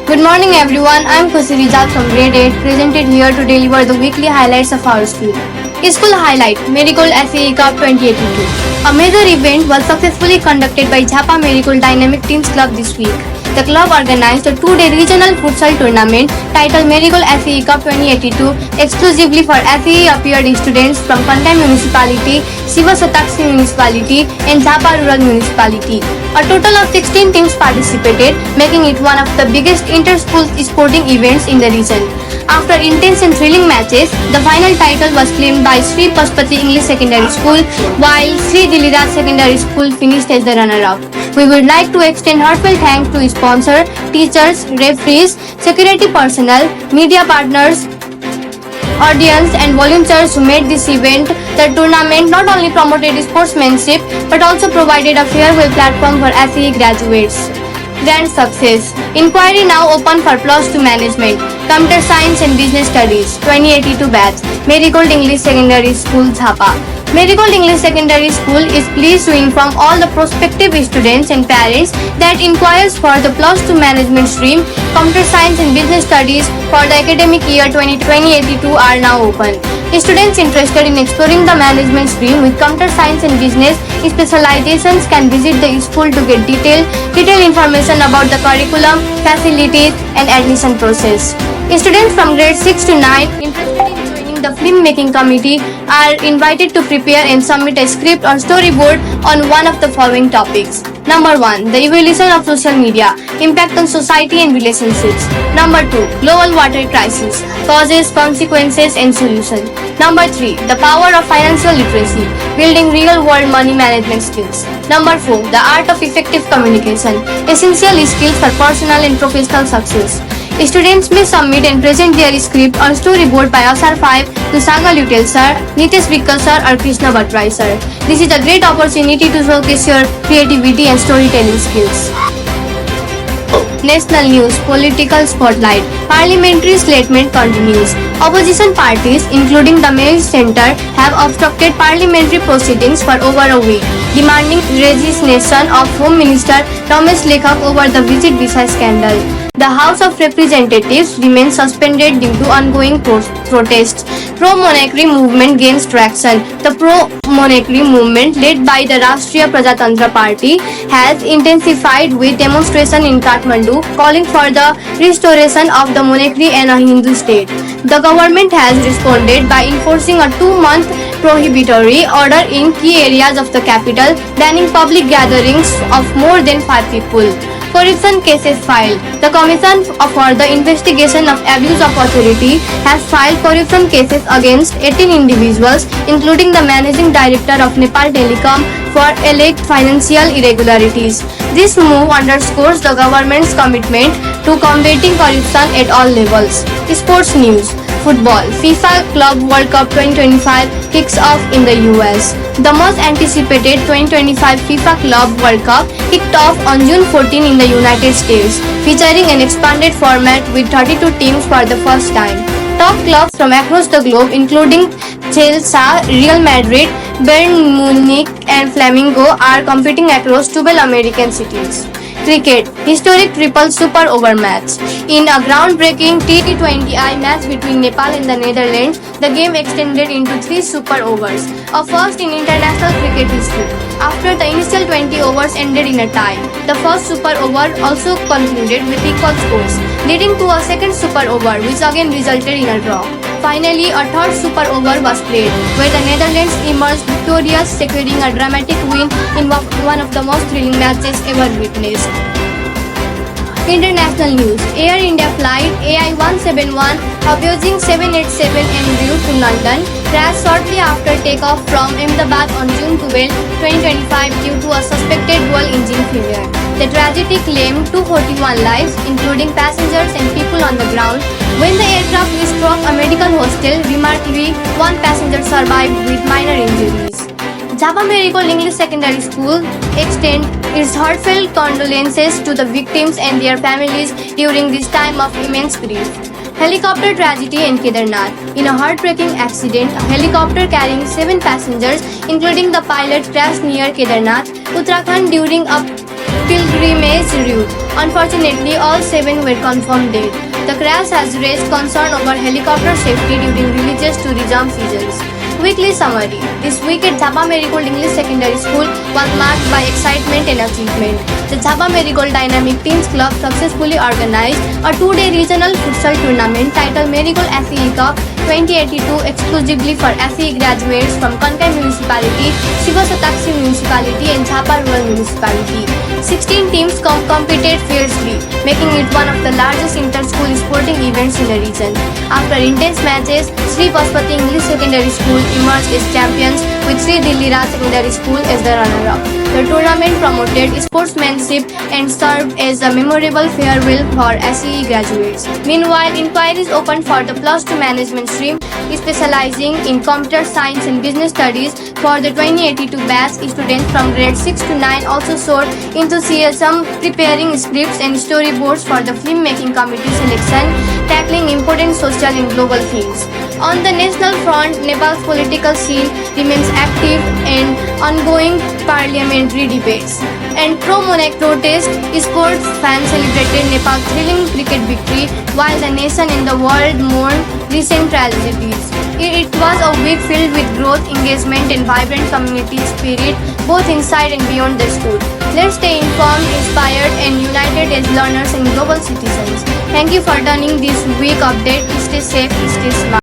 Good morning everyone, I am Khushi Rijat from grade 8 presented here to deliver the weekly highlights of our school. School highlight Marigold SAE Cup 2082. A major event was successfully conducted by Jhapa Marigold Dynamic Teams Club this week. The club organized a 2-day regional futsal tournament titled Marigold SAE Cup 2082 exclusively for SAE appeared students from Pandai Municipality, Shiva Sataksi Municipality and Jhapa Rural Municipality. A total of 16 teams participated, making it one of the biggest inter-school sporting events in the region. After intense and thrilling matches, the final title was claimed by Sri Pashupati English Secondary School, while Sri Diliraj Secondary School finished as the runner-up. We would like to extend heartfelt thanks to sponsor, teachers, referees, security personnel, media partners, audience and volunteers who made this event. The tournament not only promoted sportsmanship but also provided a farewell platform for SAE graduates. Grand success. Inquiry now open for Plus 2 Management, Computer Science and Business Studies 2082 batch, Marigold English Secondary School, Jhapa. Marigold English Secondary School is pleased to inform all the prospective students and parents that inquiries for the Plus 2 Management stream, Computer Science and Business Studies for the academic year 2082 are now open. Students interested in exploring the management stream with computer science and business specializations can visit the school to get detailed information about the curriculum, facilities and admission process. Students from grade 6 to 9 interested in joining the filmmaking committee are invited to prepare and submit a script or storyboard on one of the following topics. Number 1. The evolution of social media, impact on society and relationships. Number 2. Global water crisis, causes, consequences and solution. Number 3. The power of financial literacy, building real-world money management skills. Number 4. The art of effective communication, essential skills for personal and professional success. Students may submit and present their script or storyboard by Asar 5 to Saga Lutel sir, Nitesh Vikkal sir or Krishna Bhatrai sir. This is a great opportunity to showcase your creativity and storytelling skills. National news, political spotlight, parliamentary slatement continues. Opposition parties, including the Male Centre, have obstructed parliamentary proceedings for over a week, demanding resignation of Home Minister Ramesh Lekhak over the Visit Visa scandal. The House of Representatives remains suspended due to ongoing protests. Pro-monarchy movement gains traction. The pro-monarchy movement, led by the Rashtriya Prajatantra Party, has intensified with demonstration in Kathmandu, calling for the restoration of the monarchy and a Hindu state. The government has responded by enforcing a 2-month prohibitory order in key areas of the capital, banning public gatherings of more than 5 people. Corruption cases filed. The Commission for the Investigation of Abuse of Authority has filed corruption cases against 18 individuals, including the Managing Director of Nepal Telecom, for alleged financial irregularities. This move underscores the government's commitment to combating corruption at all levels. Sports news. Football. FIFA Club World Cup 2025 kicks off in the US. The most anticipated 2025 FIFA Club World Cup kicked off on June 14 in the United States, featuring an expanded format with 32 teams for the first time. Top clubs from across the globe, including Chelsea, Real Madrid, Bayern Munich and Flamengo, are competing across 12 American cities. Cricket. Historic triple super over match. In a groundbreaking T20I match between Nepal and the Netherlands, the game extended into 3 super overs, a first in international cricket history. After the initial 20 overs ended in a tie, the first super over also concluded with equal scores, leading to a second super over which again resulted in a draw. Finally, a third super over was played, where the Netherlands emerged victorious, securing a dramatic win in one of the most thrilling matches ever witnessed. International news. Air India flight AI-171 abusing 787 en route to London crashed shortly after takeoff from Ahmedabad on June 12, 2025 due to a suspected dual engine failure. The tragedy claimed 241 lives, including passengers and people on the ground. When the aircraft struck a medical hostel, remarkably, 1 passenger survived with minor injuries. Jhapa Marigold English Secondary School extends its heartfelt condolences to the victims and their families during this time of immense grief. Helicopter tragedy in Kedarnath. In a heartbreaking accident, a helicopter carrying 7 passengers, including the pilot, crashed near Kedarnath, Uttarakhand during a pilgrimage route. Unfortunately, all 7 were confirmed dead. The crash has raised concern over helicopter safety during religious tourism seasons. Weekly summary. This week at Jhapa Marigold English Secondary School was marked by excitement and achievement. The Jhapa Marigold Dynamic Teens Club successfully organized a 2-day regional futsal tournament titled Marigold SEE Cup 2082 exclusively for SEE graduates from Kankai Municipality, Sivasataksi Municipality and Jhapa Rural Municipality. 16 teams competed fiercely, making it one of the largest inter-school sporting events in the region. After intense matches, Sri Pashupati English Secondary School emerged as champions with Sri Dilli Raj Secondary School as the runner-up. The tournament promoted sportsmanship and served as a memorable farewell for SEE graduates. Meanwhile, inquiries opened for the Plus 2 Management stream, specializing in computer science and business studies for the 2082 batch. Students from grade 6 to 9 also showed enthusiasm preparing scripts and storyboards for the filmmaking committee selection, tackling important social and global themes. On the national front, Nepal's political scene remains active and ongoing parliamentary debates and pro-monarch protest. Sports fans celebrated Nepal's thrilling cricket victory while the nation and the world mourned recent tragedies. It was a week filled with growth, engagement and vibrant community spirit both inside and beyond the school. Let's stay informed, inspired and united as learners and global citizens. Thank you for turning this week update. Stay safe, stay smart.